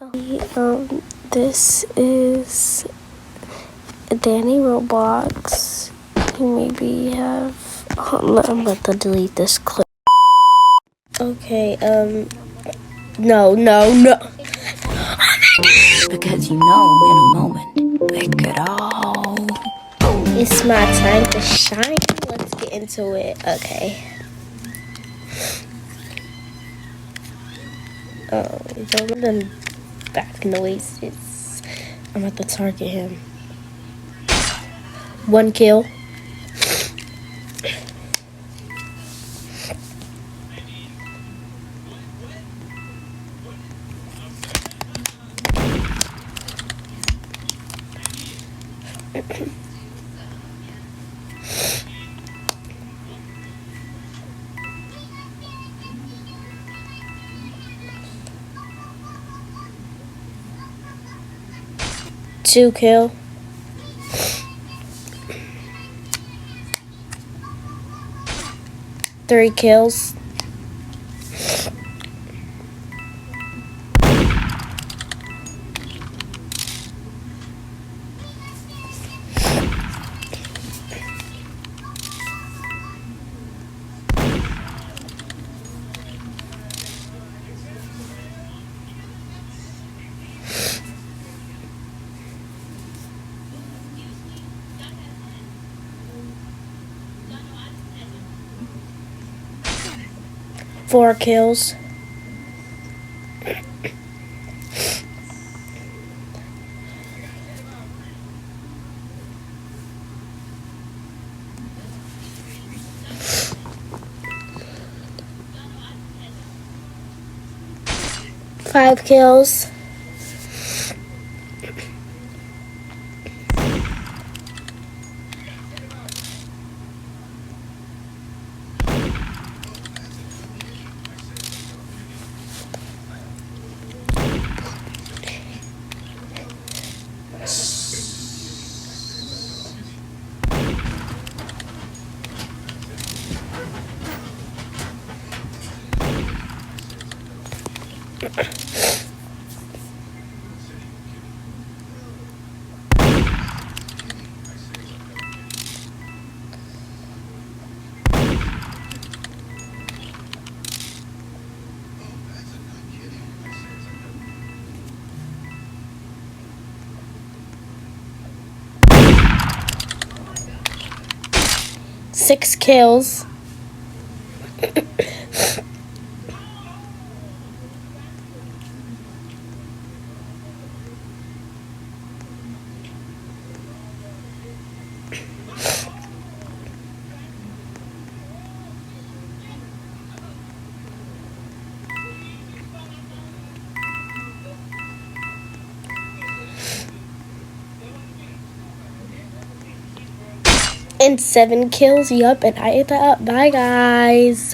This is Danny Roblox. You maybe have. I'm about to delete this clip. Okay, no. Because you know in a moment they could all. It's my time to shine. Let's get into it. Okay. Don't let them back noises. I'm about to target him. 1 kill. Two kill. Three kills. Four kills. Five kills. Six kills. And 7 kills. Yup, and I ate that up. Bye, guys.